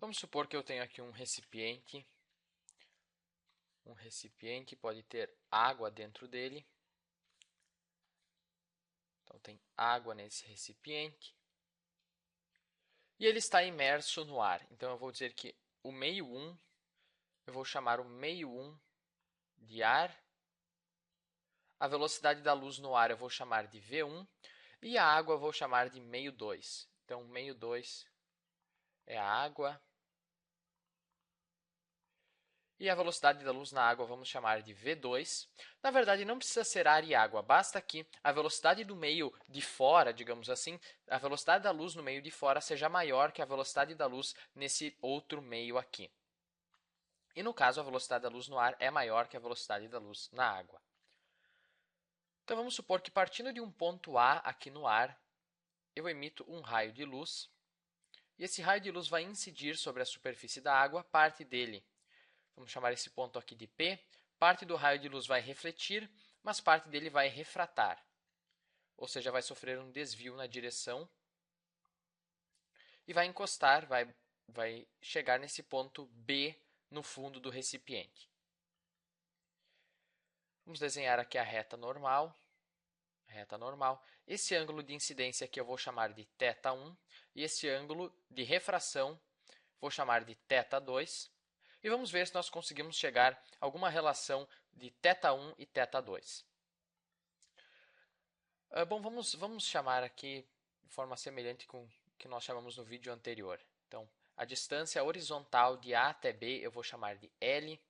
Vamos supor que eu tenho aqui um recipiente. Um recipiente pode ter água dentro dele. Então, tem água nesse recipiente. E ele está imerso no ar. Então, eu vou dizer que o meio 1, eu vou chamar o meio 1 de ar. A velocidade da luz no ar eu vou chamar de V1. E a água eu vou chamar de meio 2. Então, meio 2 é a água. E a velocidade da luz na água vamos chamar de V2. Na verdade, não precisa ser ar e água, basta que a velocidade do meio de fora, digamos assim, a velocidade da luz no meio de fora seja maior que a velocidade da luz nesse outro meio aqui. E no caso, a velocidade da luz no ar é maior que a velocidade da luz na água. Então vamos supor que partindo de um ponto A aqui no ar, eu emito um raio de luz, e esse raio de luz vai incidir sobre a superfície da água, parte dele, vamos chamar esse ponto aqui de P, parte do raio de luz vai refletir, mas parte dele vai refratar, ou seja, vai sofrer um desvio na direção e vai encostar, vai chegar nesse ponto B no fundo do recipiente. Vamos desenhar aqui a reta normal. Esse ângulo de incidência aqui eu vou chamar de θ1 e esse ângulo de refração vou chamar de θ2. E vamos ver se nós conseguimos chegar a alguma relação de θ1 e θ2. Bom, vamos chamar aqui de forma semelhante com o que nós chamamos no vídeo anterior. Então, a distância horizontal de A até B eu vou chamar de L.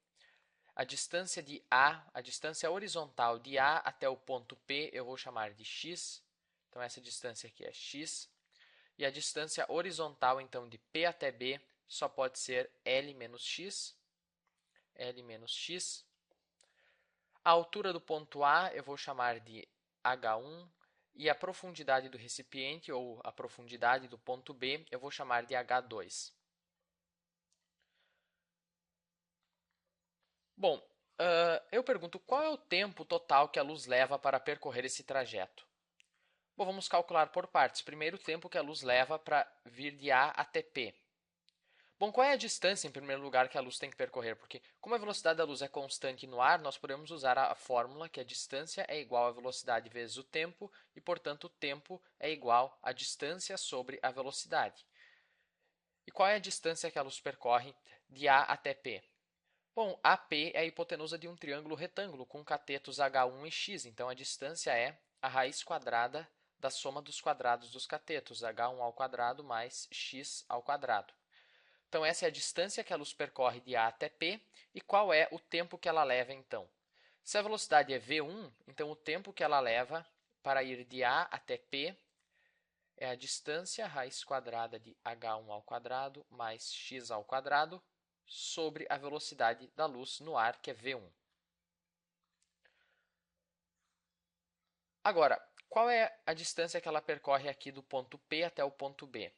A distância horizontal de A até o ponto P eu vou chamar de x. Então, essa distância aqui é x. E a distância horizontal, então, de P até B só pode ser L menos x. L menos x. A altura do ponto A eu vou chamar de H1. E a profundidade do recipiente, ou a profundidade do ponto B, eu vou chamar de H2. Bom, eu pergunto qual é o tempo total que a luz leva para percorrer esse trajeto? Bom, vamos calcular por partes. Primeiro, o tempo que a luz leva para vir de A até P. Bom, qual é a distância, em primeiro lugar, que a luz tem que percorrer? Porque, como a velocidade da luz é constante no ar, nós podemos usar a fórmula que a distância é igual à velocidade vezes o tempo, e, portanto, o tempo é igual à distância sobre a velocidade. E qual é a distância que a luz percorre de A até P? Bom, AP é a hipotenusa de um triângulo retângulo com catetos H1 e X, então a distância é a raiz quadrada da soma dos quadrados dos catetos, H1 ao quadrado mais X ao quadrado. Então, essa é a distância que a luz percorre de A até P. E qual é o tempo que ela leva, então? Se a velocidade é V1, então o tempo que ela leva para ir de A até P é a distância raiz quadrada de H1 ao quadrado mais X ao quadrado sobre a velocidade da luz no ar, que é V1. Agora, qual é a distância que ela percorre aqui do ponto P até o ponto B?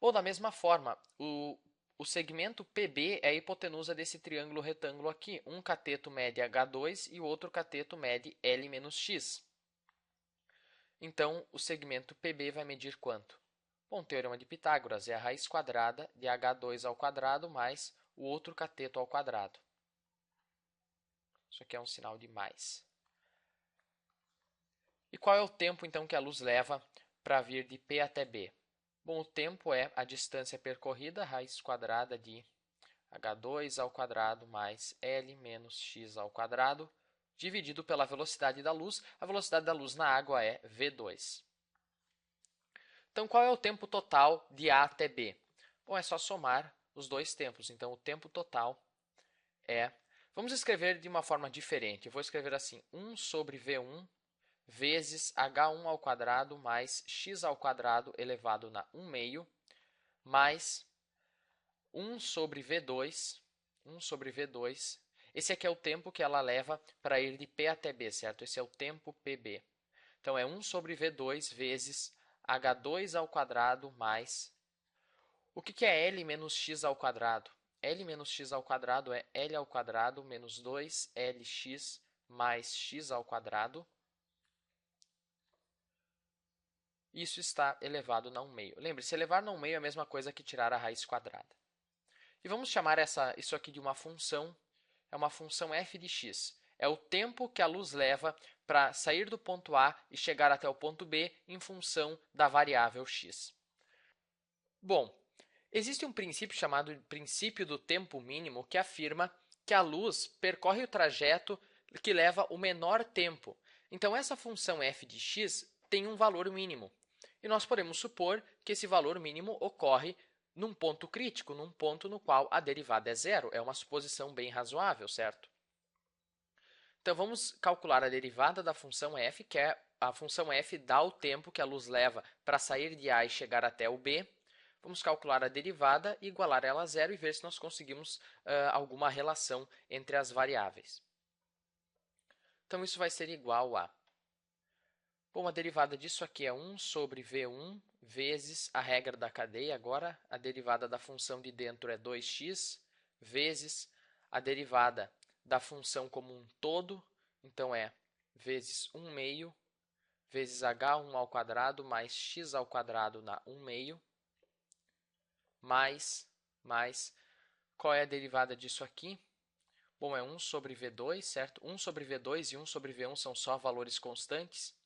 Ou da mesma forma, o segmento PB é a hipotenusa desse triângulo retângulo aqui. Um cateto mede H2 e o outro cateto mede L menos X. Então, o segmento PB vai medir quanto? Bom, o teorema de Pitágoras é a raiz quadrada de H2 ao quadrado mais o outro cateto ao quadrado. Isso aqui é um sinal de mais. E qual é o tempo, então, que a luz leva para vir de P até B? Bom, o tempo é a distância percorrida, raiz quadrada de H2 ao quadrado mais L menos X ao quadrado, dividido pela velocidade da luz. A velocidade da luz na água é V2. Então, qual é o tempo total de A até B? Bom, é só somar os dois tempos. Então, o tempo total é... Vamos escrever de uma forma diferente. Eu vou escrever assim, 1 sobre V1 vezes H1 ao quadrado mais X ao quadrado elevado na 1 meio, mais 1 sobre V2, esse aqui é o tempo que ela leva para ir de P até B, certo? Esse é o tempo PB. Então, é 1 sobre V2 vezes H2 ao quadrado mais... O que é L menos X ao quadrado? L menos X ao quadrado é L ao quadrado menos 2LX mais X ao quadrado. Isso está elevado a 1 meio. Lembre-se, elevar a 1 meio é a mesma coisa que tirar a raiz quadrada. E vamos chamar isso aqui de uma função, é uma função f de x. É o tempo que a luz leva para sair do ponto A e chegar até o ponto B em função da variável x. Bom, existe um princípio chamado princípio do tempo mínimo que afirma que a luz percorre o trajeto que leva o menor tempo. Então, essa função f de x tem um valor mínimo. E nós podemos supor que esse valor mínimo ocorre num ponto crítico, num ponto no qual a derivada é zero. É uma suposição bem razoável, certo? Então, vamos calcular a derivada da função f, que é a função f dá o tempo que a luz leva para sair de A e chegar até o B. Vamos calcular a derivada, igualar ela a zero e ver se nós conseguimos alguma relação entre as variáveis. Então, isso vai ser igual a... Bom, a derivada disso aqui é 1 sobre V1 vezes a regra da cadeia. Agora, a derivada da função de dentro é 2x vezes a derivada da função como um todo. Então, é vezes 1 meio vezes h1 ao quadrado mais x ao quadrado na 1 meio mais, qual é a derivada disso aqui? Bom, é 1 sobre V2, certo? 1 sobre V2 e 1 sobre V1 são só valores constantes.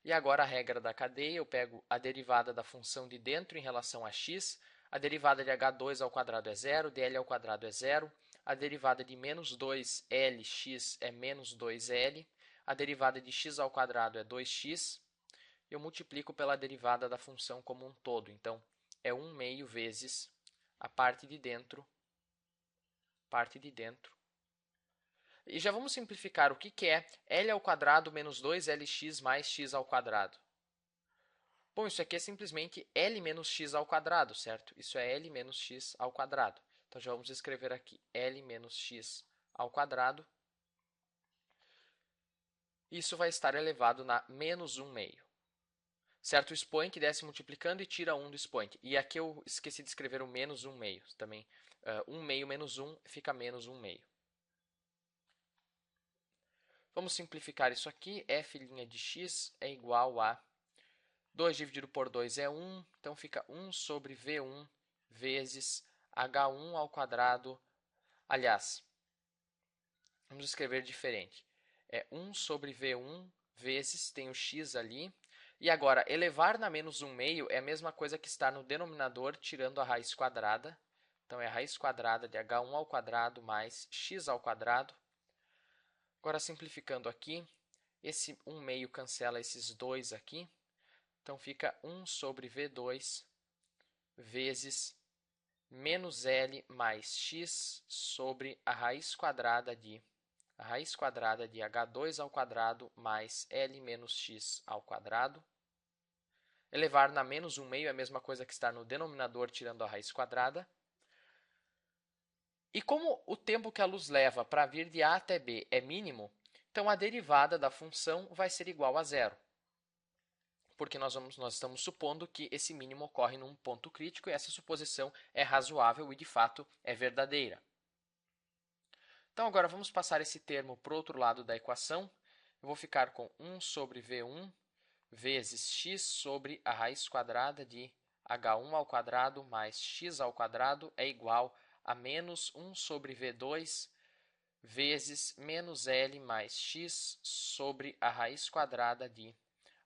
E agora a regra da cadeia, eu pego a derivada da função de dentro em relação a x, a derivada de h2 ao quadrado é zero, dl ao quadrado é zero, a derivada de menos 2lx é menos 2l, a derivada de x ao quadrado é 2x, eu multiplico pela derivada da função como um todo. Então, é 1 meio vezes a parte de dentro. E já vamos simplificar o que é L ao quadrado menos 2lx mais x ao quadrado. Bom, isso aqui é simplesmente L menos x ao quadrado, certo? Isso é L menos x ao quadrado. Então, já vamos escrever aqui L menos x ao quadrado. Isso vai estar elevado na menos 1 meio. Certo? O expoente desce multiplicando e tira 1 do expoente. E aqui eu esqueci de escrever o menos 1 meio. Também, 1 meio menos 1 fica menos 1 meio. Vamos simplificar isso aqui. F' de x é igual a 2 dividido por 2 é 1. Então, fica 1 sobre V1 vezes H1 ao quadrado. Aliás, vamos escrever diferente. É 1 sobre V1 vezes, tem o x ali. E agora, elevar na menos 1 meio é a mesma coisa que estar no denominador tirando a raiz quadrada. Então, é a raiz quadrada de H1 ao quadrado mais x ao quadrado. Agora, simplificando aqui, esse 1 meio cancela esses 2 aqui. Então, fica 1 sobre V2 vezes menos L mais x sobre a raiz quadrada de H2 ao quadrado mais L menos x ao quadrado. Elevar na menos 1 meio é a mesma coisa que estar no denominador tirando a raiz quadrada. E como o tempo que a luz leva para vir de A até B é mínimo, então a derivada da função vai ser igual a zero. Porque nós estamos supondo que esse mínimo ocorre num ponto crítico e essa suposição é razoável e, de fato, é verdadeira. Então, agora vamos passar esse termo para o outro lado da equação. Eu vou ficar com 1 sobre V1 vezes x sobre a raiz quadrada de H1 ao quadrado mais x ao quadrado é igual a menos 1 sobre V2 vezes menos L mais x sobre a raiz quadrada de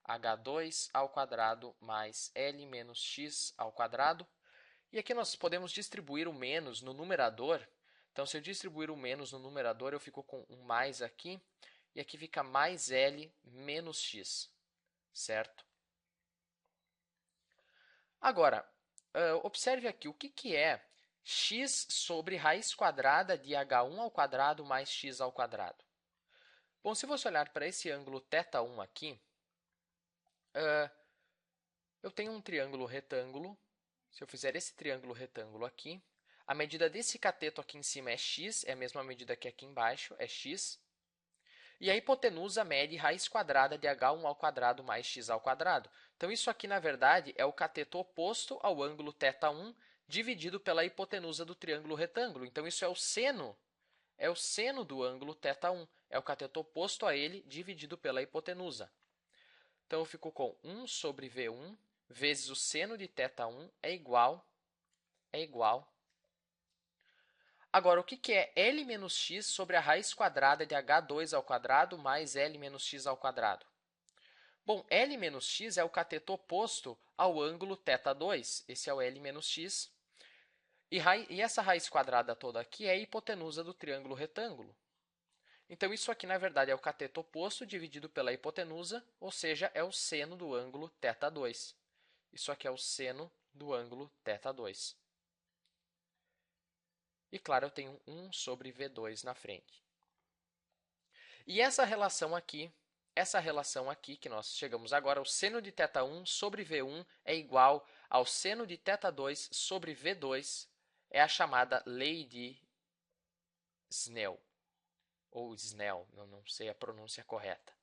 H2 ao quadrado mais L menos x ao quadrado. E aqui nós podemos distribuir o menos no numerador. Então, se eu distribuir o menos no numerador, eu fico com um mais aqui. E aqui fica mais L menos x, certo? Agora, observe aqui o que é x sobre raiz quadrada de H1 ao quadrado mais x ao quadrado. Bom, se você olhar para esse ângulo θ1 aqui, eu tenho um triângulo retângulo. Se eu fizer esse triângulo retângulo aqui, a medida desse cateto aqui em cima é x, é a mesma medida que aqui embaixo, é x. E a hipotenusa mede raiz quadrada de H1 ao quadrado mais x ao quadrado. Então, isso aqui, na verdade, é o cateto oposto ao ângulo θ1 dividido pela hipotenusa do triângulo retângulo. Então, isso é o seno do ângulo θ1. É o cateto oposto a ele dividido pela hipotenusa. Então, eu fico com 1 sobre V1 vezes o seno de θ1 é igual Agora, o que é L menos x sobre a raiz quadrada de h2 ao quadrado mais L menos x ao quadrado? Bom, L menos x é o cateto oposto ao ângulo θ2. Esse é o L menos x. E essa raiz quadrada toda aqui é a hipotenusa do triângulo retângulo. Então, isso aqui, na verdade, é o cateto oposto dividido pela hipotenusa, ou seja, é o seno do ângulo θ2. Isso aqui é o seno do ângulo θ2. E, claro, eu tenho 1 sobre V2 na frente. E essa relação aqui que nós chegamos agora, o seno de θ1 sobre V1 é igual ao seno de θ2 sobre V2, é a chamada lei de Snell, ou Snell, não sei a pronúncia correta,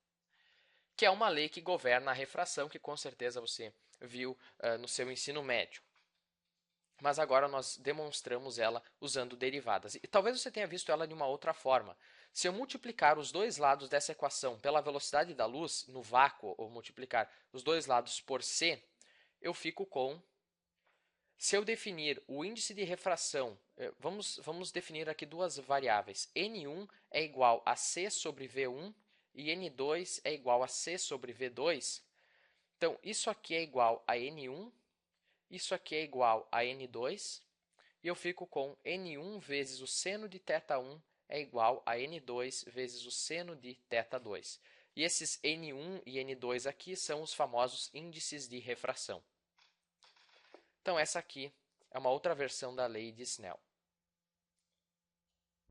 que é uma lei que governa a refração, que com certeza você viu no seu ensino médio. Mas agora nós demonstramos ela usando derivadas. E talvez você tenha visto ela de uma outra forma. Se eu multiplicar os dois lados dessa equação pela velocidade da luz no vácuo, ou multiplicar os dois lados por c, eu fico com... Se eu definir o índice de refração, vamos definir aqui duas variáveis. N1 é igual a c sobre V1 e N2 é igual a c sobre V2. Então, isso aqui é igual a N1. Isso aqui é igual a N2, e eu fico com N1 vezes o seno de θ1 é igual a N2 vezes o seno de θ2. E esses N1 e N2 aqui são os famosos índices de refração. Então, essa aqui é uma outra versão da lei de Snell.